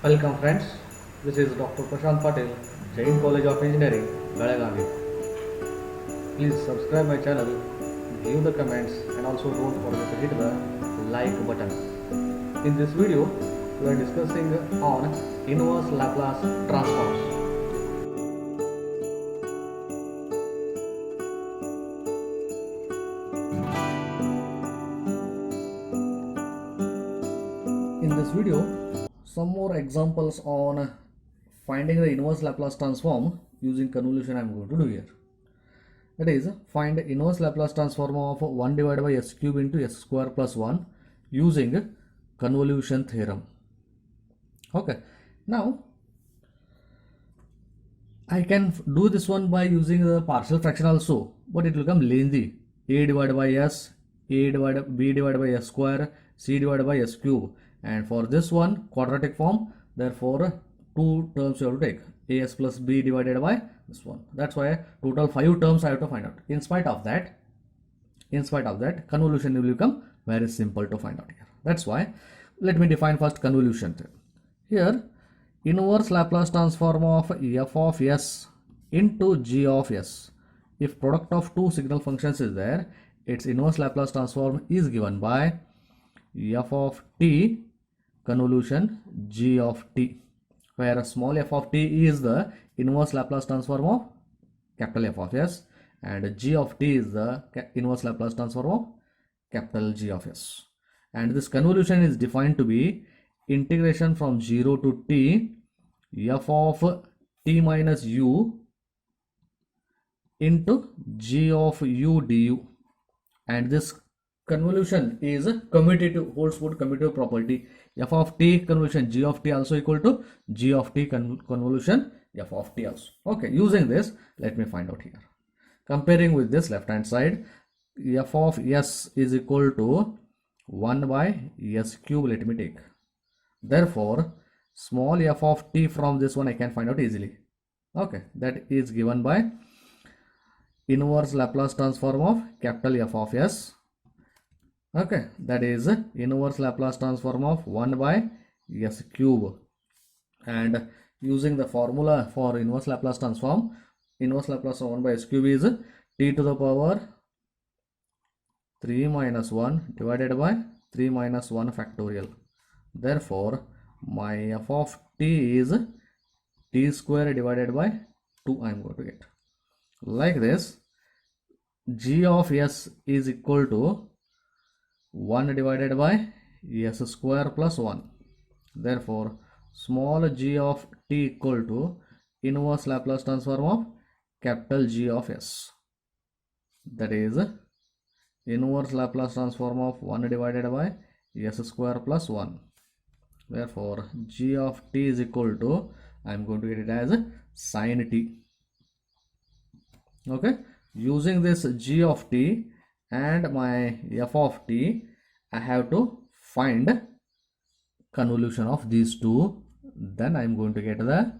Welcome friends, this is Dr. Prashant Patel, Jain College of Engineering, Belagavi. Please subscribe my channel, give the comments and also don't forget to hit the like button. In this video, we are discussing on inverse Laplace transforms. In this video, some more examples on finding the inverse Laplace transform using convolution I am going to do here. That is, find inverse Laplace transform of 1 divided by s cube into s square plus 1 using convolution theorem. Okay, now I can do this one by using the partial fraction also, but it will become lengthy. A divided by s, b divided by s square, c divided by s cube, and for this one quadratic form, therefore two terms you have to take, as plus b divided by this one. That's why total 5 terms I have to find out. In spite of that, convolution will become very simple to find out here. That's why let me define first convolution. Here, inverse Laplace transform of f of s into g of s. If product of two signal functions is there, its inverse Laplace transform is given by f of t convolution g of t, where small f of t is the inverse Laplace transform of capital F of s and g of t is the inverse Laplace transform of capital G of s. And this convolution is defined to be integration from 0 to t f of t minus u into g of u du, and this convolution is commutative, holds good commutative property. F of t convolution g of t also equal to g of t convolution f of t also. Okay, using this, let me find out here. Comparing with this left hand side, f of s is equal to 1 by s cube, let me take. Therefore, small f of t from this one I can find out easily. Okay, that is given by inverse Laplace transform of capital F of s. Okay, that is inverse Laplace transform of 1 by s cube. And using the formula for inverse Laplace transform, inverse Laplace of 1 by s cube is t to the power 3 minus 1 divided by 3 minus 1 factorial. Therefore, my f of t is t square divided by 2 I am going to get. Like this, g of s is equal to 1 divided by s square plus 1. Therefore, small g of t equal to inverse Laplace transform of capital G of s. That is inverse Laplace transform of 1 divided by s square plus 1. Therefore, g of t is equal to, I am going to get it as sin t. Okay, using this g of t and my f of t, I have to find convolution of these two. Then I am going to get the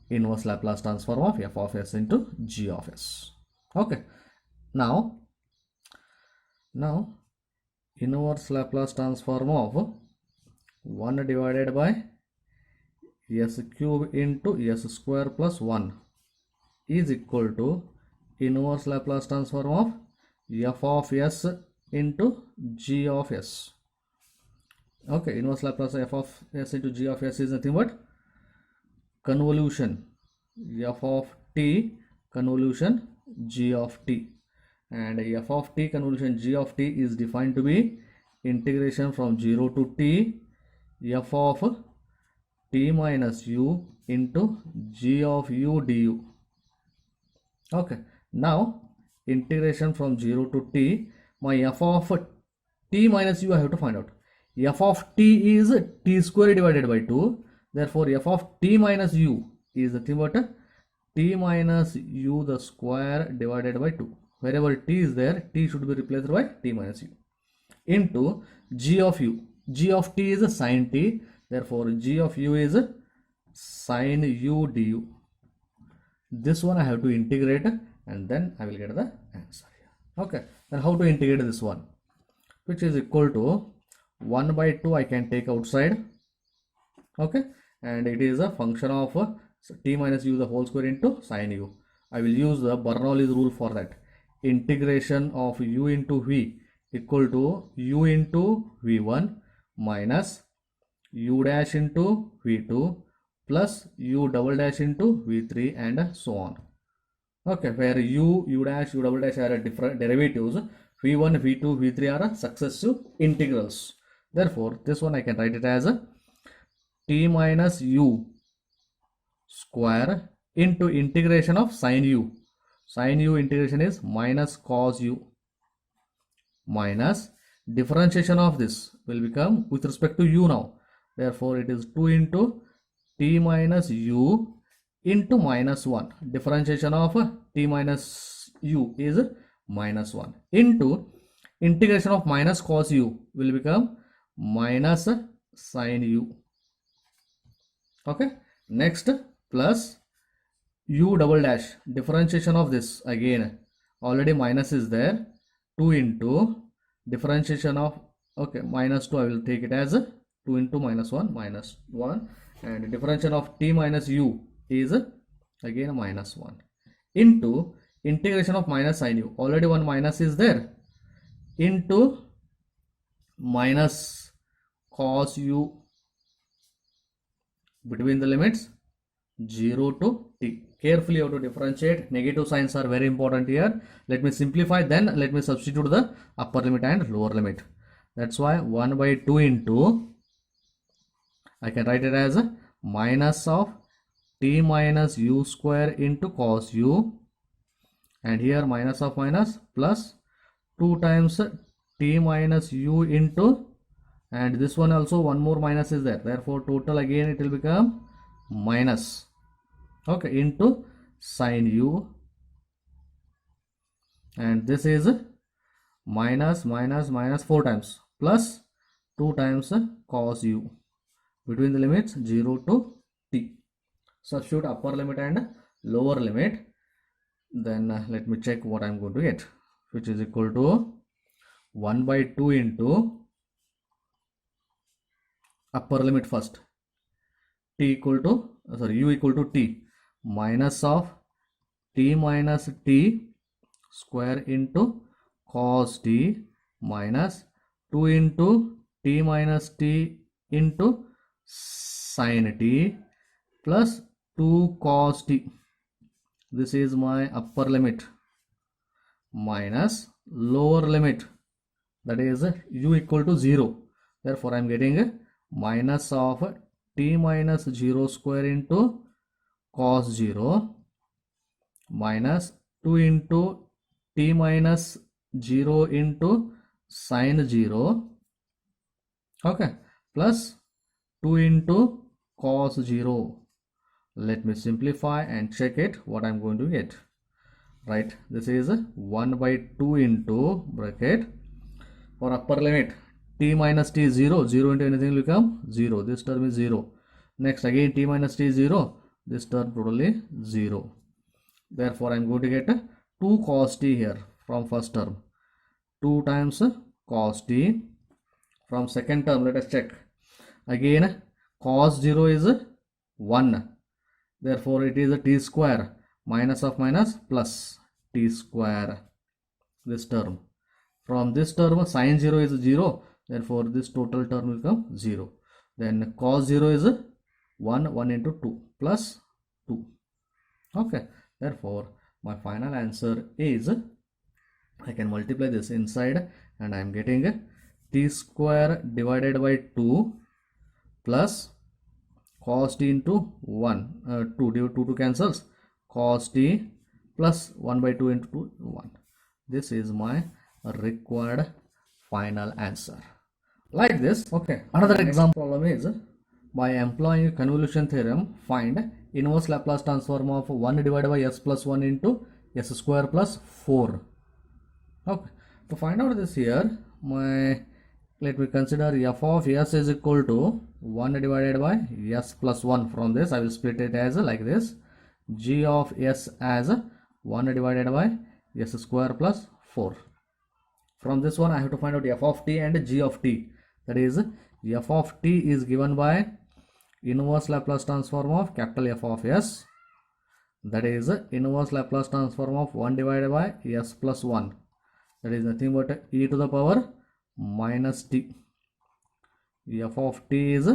inverse Laplace transform of f of s into g of s. Okay, now inverse Laplace transform of 1 divided by s cube into s square plus 1 is equal to inverse Laplace transform of f of s into g of s. Okay, inverse Laplace f of s into g of s is nothing but convolution f of t convolution g of t, and f of t convolution g of t is defined to be integration from 0 to t f of t minus u into g of u du. Okay, now integration from 0 to t, my f of t minus u I have to find out. F of t is t square divided by 2. Therefore, f of t minus u is nothing but t minus u the square divided by 2. Wherever t is there, t should be replaced by t minus u into g of u. G of t is sin t. Therefore, g of u is sin u du. This one I have to integrate and then I will get the answer here. Okay, then how to integrate this one, which is equal to 1 by 2 I can take outside Okay, and it is a function of t minus u the whole square into sine u. I will use the Bernoulli's rule for that. Integration of u into v equal to u into v1 minus u dash into v2 plus u double dash into v3 and so on. Okay, where u dash, u double dash are different derivatives, v1, v2, v3 are successive integrals. Therefore, this one I can write it as a t minus u square into integration of sine u. Sine u integration is minus cos u minus differentiation of this will become with respect to u now. Therefore, it is 2 into t minus u into minus 1. Differentiation of t minus u is minus 1 into integration of minus cos u will become minus sine u. Okay, next plus u double dash, differentiation of this again already minus is there, 2 into differentiation of, okay, minus 2 I will take it as 2 into minus 1 and differentiation of t minus u is again minus 1 into integration of minus sine u, already one minus is there, into minus cos u between the limits 0 to t. Carefully you have to differentiate. Negative signs are very important here. Let me simplify, then let me substitute the upper limit and lower limit. That's why 1 by 2 into, I can write it as minus of t minus u square into cos u, and here minus of minus plus 2 times t minus u into, and this one also one more minus is there, therefore total again it will become minus, okay, into sine u, and this is minus 4 times plus 2 times cos u between the limits 0 to t. Substitute upper limit and lower limit, then let me check what I am going to get, which is equal to 1 by 2 into upper limit first, t equal to, u equal to t minus of t minus t square into cos t minus 2 into t minus t into sin t plus 2 cos t. This is my upper limit minus lower limit, that is u equal to 0. Therefore, I am getting minus of t minus 0 square into cos 0 minus 2 into t minus 0 into sin 0, okay, plus 2 into cos 0. Let me simplify and check it what I am going to get. Right, this is 1 by 2 into bracket, for upper limit t minus t is 0, 0 into anything will become 0, this term is 0. Next again t minus t is 0, this term totally 0. Therefore, I am going to get 2 cos t here from first term, 2 times cos t. From second term, let us check. Again, cos 0 is 1. Therefore, it is a t square minus of minus plus t square, this term. From this term, sin 0 is 0. Therefore, this total term will become 0. Then cos 0 is 1 into 2 plus 2. Okay. Therefore, my final answer is, I can multiply this inside and I am getting t square divided by 2 plus cos t into 1, 2 cancels, cos t plus 1 by 2 into 2, 1. This is my required final answer. Like this, okay. Another example problem is, by employing convolution theorem, find inverse Laplace transform of 1 divided by s plus 1 into s square plus 4. Okay, to find out this here, let me consider f of s is equal to 1 divided by s plus 1. From this, I will split it as like this, g of s as 1 divided by s square plus 4. From this one, I have to find out f of t and g of t. That is, f of t is given by inverse Laplace transform of capital F of s, that is inverse Laplace transform of 1 divided by s plus 1, that is nothing but e to the power minus t. F of t is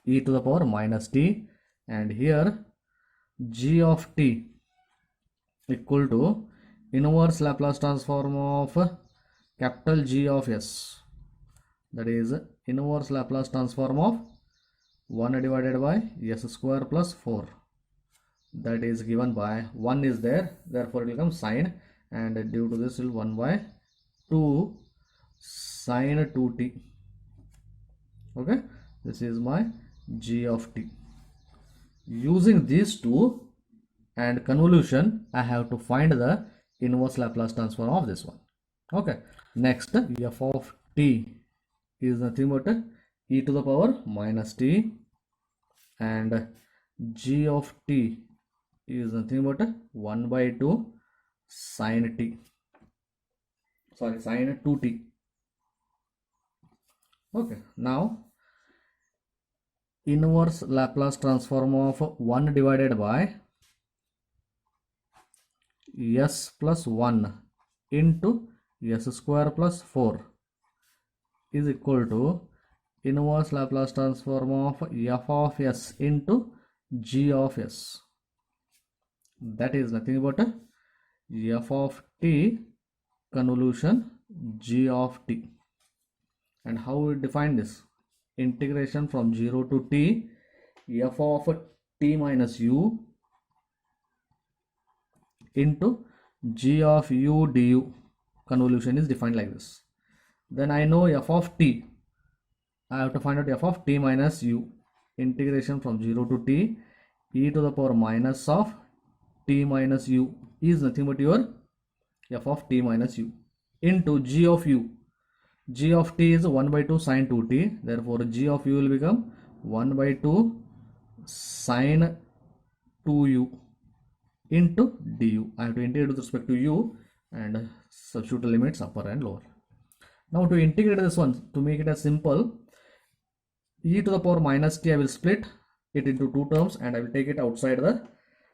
e to the power minus t, and here g of t equal to inverse Laplace transform of capital G of s, that is inverse Laplace transform of 1 divided by s square plus 4, that is given by 1 is there, therefore it will become sine, and due to this will 1 by 2 sine 2t. Okay, this is my g of t. Using these two and convolution, I have to find the inverse Laplace transform of this one. Okay, next f of t is nothing but e to the power minus t, and g of t is nothing but 1 by 2 sine t, sorry, sine 2t. Okay, now inverse Laplace transform of 1 divided by s plus 1 into s square plus 4 is equal to inverse Laplace transform of f of s into g of s, that is nothing but f of t convolution g of t. And how we define this? Integration from 0 to t f of t minus u into g of u du convolution is defined like this. Then I know f of t, I have to find out f of t minus u, integration from 0 to t e to the power minus of t minus u is nothing but your f of t minus u into g of u. G of t is 1 by 2 sine 2t, therefore g of u will become 1 by 2 sine 2u into du. I have to integrate with respect to u and substitute the limits upper and lower. Now to integrate this one, to make it as simple, e to the power minus t I will split it into two terms and I will take it outside the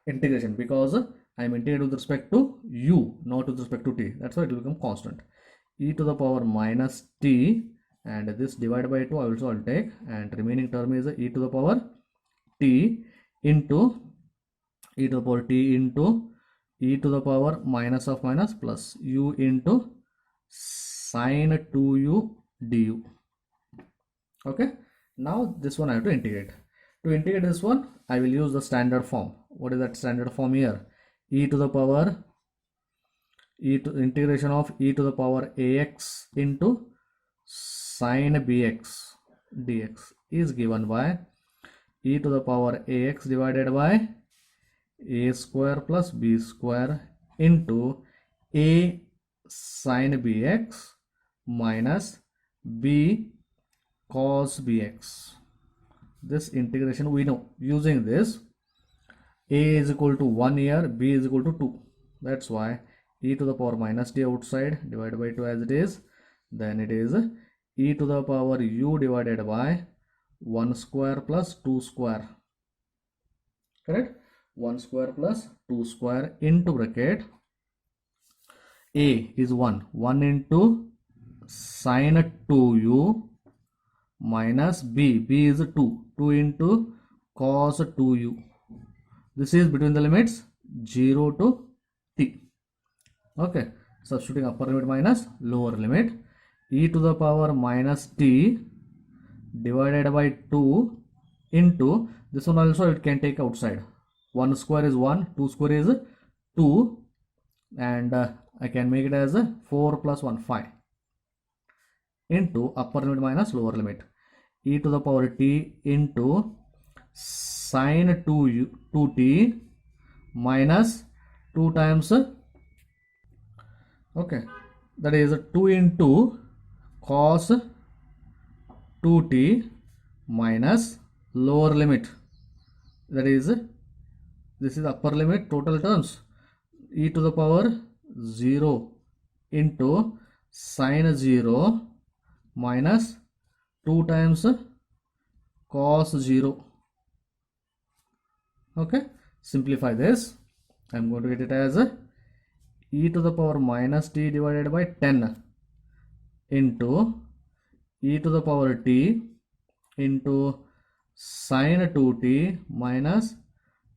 integration, because I am integrating with respect to u, not with respect to t. That's why it will become constant. E to the power minus t, and this divided by 2 I also will take, and remaining term is e to the power t into e to the power t into e to the power minus of minus plus u into sine 2u du. Okay, now this one I have to integrate. To integrate this one, I will use the standard form. What is that standard form here? E to the power integration of e to the power ax into sine bx dx is given by e to the power ax divided by a square plus b square into a sine bx minus b cos bx. This integration we know. Using this, a is equal to 1 here, b is equal to 2. That's why e to the power minus t outside divided by 2 as it is, then it is e to the power u divided by 1 square plus 2 square, correct? 1 square plus 2 square into bracket a is 1 into sine 2u minus b is 2 into cos 2u. This is between the limits 0 to t. Okay, substituting upper limit minus lower limit, e to the power minus t divided by 2 into this one also it can take outside. 1 square is 1, 2 square is 2, and I can make it as 4 plus 1 5 into upper limit minus lower limit, e to the power t into sine 2t minus 2 times, okay, that is 2 into cos 2t minus lower limit, that is this is upper limit total terms, e to the power 0 into sine 0 minus 2 times cos 0 Okay, simplify this. I'm going to get it as e to the power minus t divided by 10 into e to the power t into sine 2t minus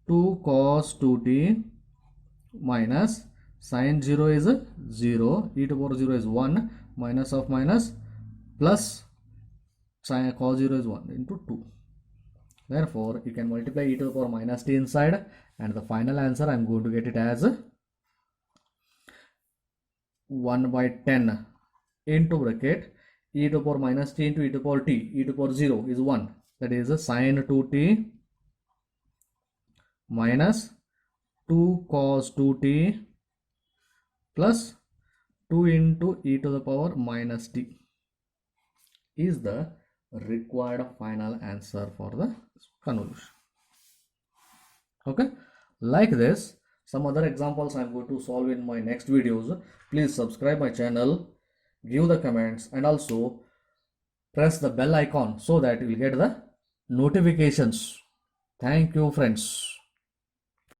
2 cos 2t minus sine 0 is 0, e to the power 0 is 1, minus of minus plus sine cos 0 is 1 into 2. Therefore, you can multiply e to the power minus t inside, and the final answer I am going to get it as 1 by 10 into bracket e to the power minus t into e to the power t, e to the power 0 is 1, that is sine 2t minus 2 cos 2t plus 2 into e to the power minus t is the required final answer for the convolution. Okay, like this, some other examples I am going to solve in my next videos. Please subscribe my channel, give the comments, and also press the bell icon so that you will get the notifications. Thank you, friends.